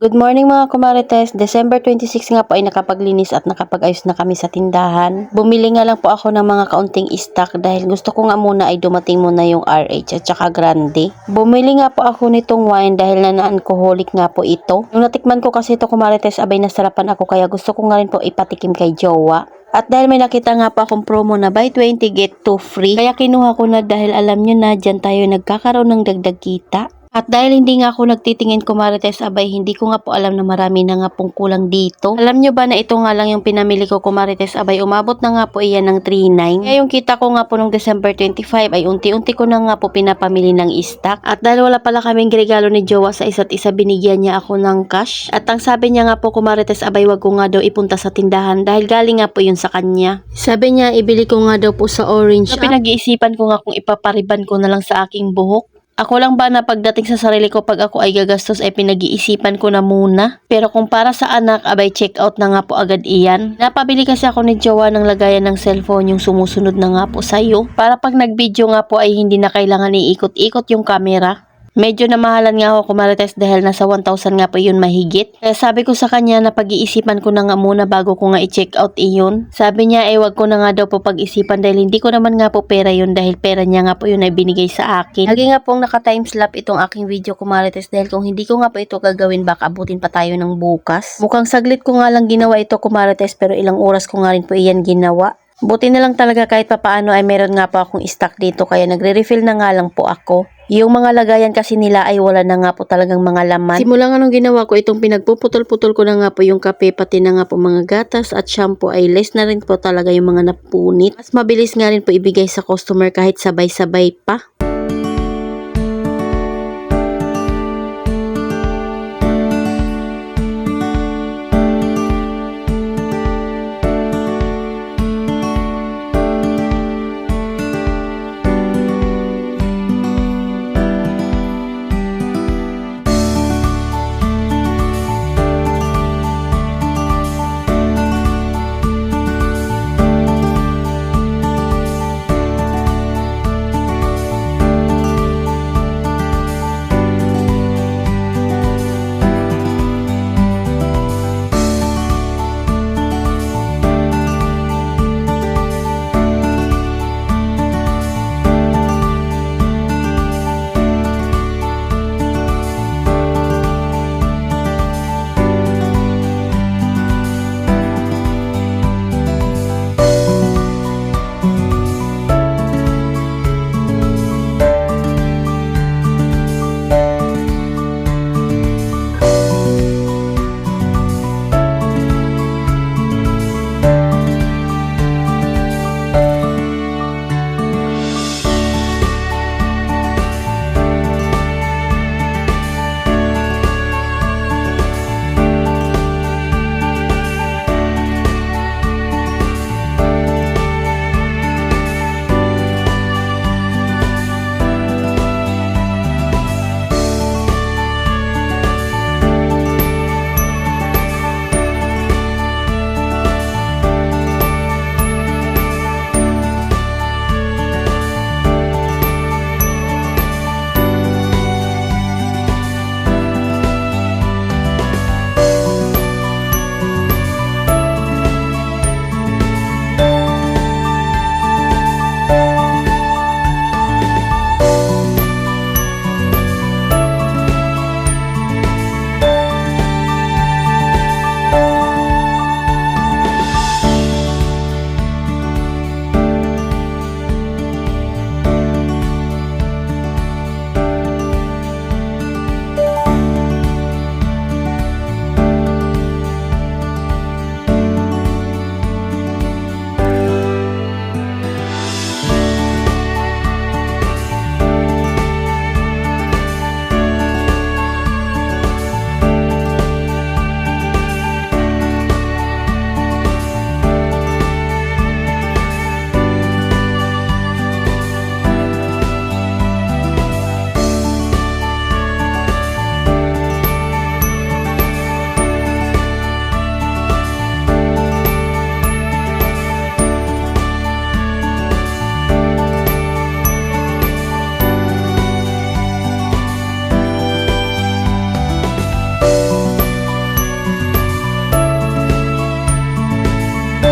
Good morning mga kumarites. December 26 nga po ay nakapaglinis at nakapag-ayos na kami sa tindahan. Bumili nga lang po ako ng mga kaunting stock dahil gusto ko nga muna ay dumating muna yung RH at saka Grande. Bumili nga po ako nitong wine dahil na-alcoholic nga po ito. Nung natikman ko kasi ito kumarites, abay nasarapan ako kaya gusto ko nga rin po ipatikim kay jowa. At dahil may nakita nga po akong promo na buy 20 get 2 free, kaya kinuha ko na dahil alam nyo na dyan tayo nagkakaroon ng dagdag kita. At dahil hindi nga ako nagtitingin kumarites, abay hindi ko nga po alam na marami na nga pong kulang dito. Alam nyo ba na ito nga lang yung pinamili ko kumarites, abay umabot na nga po iyan ng 3.9. Kaya yung kita ko nga po nung December 25 ay unti-unti ko na nga po pinapamili ng stock. At dahil wala pala kaming regalo ni jowa sa isa't isa, binigyan niya ako ng cash. At ang sabi niya nga po kumarites, abay wag ko nga daw ipunta sa tindahan dahil galing nga po yun sa kanya. Sabi niya ibili ko nga daw po sa Orange. So, pinag-iisipan ko nga kung ipapariban ko na lang sa aking buhok. Ako lang ba na pagdating sa sarili ko pag ako ay gagastos ay pinag-iisipan ko na muna. Pero kung para sa anak, abay check out na nga po agad iyan. Napabili kasi ako ni jowa ng lagayan ng cellphone yung sumusunod na nga po sa'yo. Para pag nag-video nga po ay hindi na kailangan iikot-ikot yung camera. Medyo namahalan nga ako kumarites dahil nasa 1,000 nga po yun mahigit. Kaya sabi ko sa kanya na pag-iisipan ko na nga muna bago ko nga i-check out iyon. Sabi niya ay wag ko na nga daw po pag-isipan dahil hindi ko naman nga po pera yun dahil pera niya nga po yun ay binigay sa akin. Lagi nga pong naka-timeslap itong aking video kumarites dahil kung hindi ko nga po ito gagawin baka abutin pa tayo ng bukas. Mukhang saglit ko nga lang ginawa ito kumarites pero ilang oras ko nga rin po iyan ginawa. Buti na lang talaga kahit papaano ay meron nga po akong stock dito kaya nagre-refill na nga lang po ako. Yung mga lagayan kasi nila ay wala na nga po talagang mga laman. Simula nga nung ginawa ko itong pinagpuputol-putol ko na nga po yung kape pati na nga po mga gatas at shampoo ay less na rin po talaga yung mga napunit. Mas mabilis nga rin po ibigay sa customer kahit sabay-sabay pa.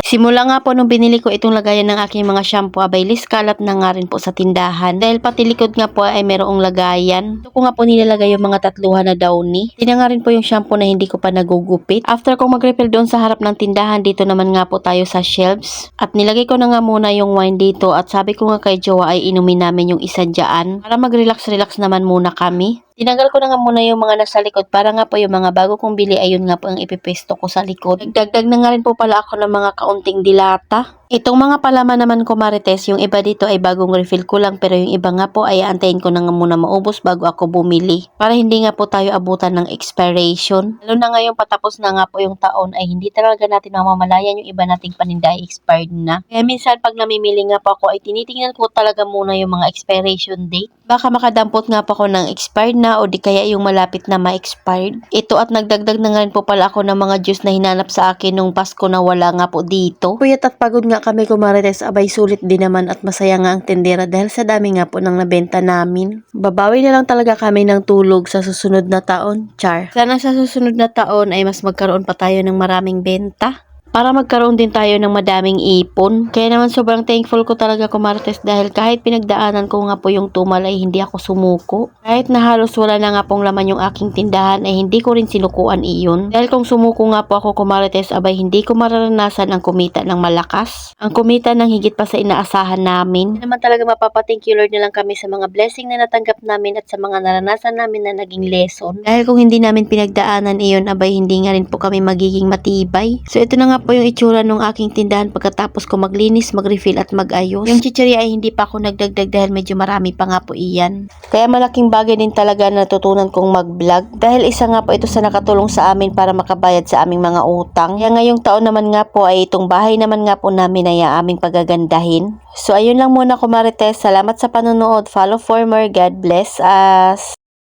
Simula nga po nung binili ko itong lagayan ng aking mga shampoo, abay kalat na nga rin po sa tindahan. Dahil pati likod nga po ay mayroong lagayan. Ito ko nga po nilalagay yung mga tatluhan na downy. Hindi na nga rin po yung shampoo na hindi ko pa nagugupit. After kong mag-refill doon sa harap ng tindahan, dito naman nga po tayo sa shelves. At nilagay ko na nga muna yung wine dito at sabi ko nga kay Jowa ay inumin namin yung isa dyan para mag-relax-relax naman muna kami. Tinanggal ko na nga muna yung mga nasa likod para nga po yung mga bago kong bili ayun nga po ang ipipesto ko sa likod. Nagdagdag na nga rin po pala ako ng mga kaunting dilata. Itong mga palaman naman ko Marites, yung iba dito ay bagong refill ko lang pero yung iba nga po ay antayin ko na nga muna maubos bago ako bumili. Para hindi nga po tayo abutan ng expiration. Lalo na ngayong patapos na nga po yung taon ay hindi talaga natin mamamalayan yung iba nating paninda ay expired na. Kaya minsan pag namimili nga po ako ay tinitingnan ko talaga muna yung mga expiration date. Baka makadampot nga po ako ng expired na o di kaya yung malapit na ma-expired. Ito at nagdagdag na nga rin po pala ako ng mga juice na hinanap sa akin nung Pasko na wala nga po dito. Puyat at pagod nga kami kumarites, abay sulit din naman at masaya nga ang tendera dahil sa dami nga po ng nabenta namin. Babawi na lang talaga kami ng tulog sa susunod na taon, char. Sana sa susunod na taon ay mas magkaroon pa tayo ng maraming benta. Para magkaroon din tayo ng madaming ipon. Kaya naman sobrang thankful ko talaga kumarites dahil kahit pinagdaanan ko nga po yung tumal ay hindi ako sumuko. Kahit na halos wala na nga pong laman yung aking tindahan ay hindi ko rin sinukuan iyon. Dahil kung sumuko nga po ako kumarites abay hindi ko mararanasan ang kumita ng malakas. Ang kumita ng higit pa sa inaasahan namin. Hindi naman talaga mapapa-thank you Lord na lang kami sa mga blessing na natanggap namin at sa mga naranasan namin na naging lesson. Dahil kung hindi namin pinagdaanan iyon abay hindi nga rin po kami magiging matibay. So ito na nga po yung itsura ng aking tindahan pagkatapos ko maglinis, mag-refill at mag-ayos. Yung chicheria ay hindi pa ako nagdagdag dahil medyo marami pa nga po iyan. Kaya malaking bagay din talaga na natutunan kong mag-vlog dahil isa nga po ito sa nakatulong sa amin para makabayad sa aming mga utang. Kaya ngayong taon naman nga po ay itong bahay naman nga po namin ay aming pagagandahin. So ayun lang muna kumarites. Salamat sa panonood. Follow for more. God bless us.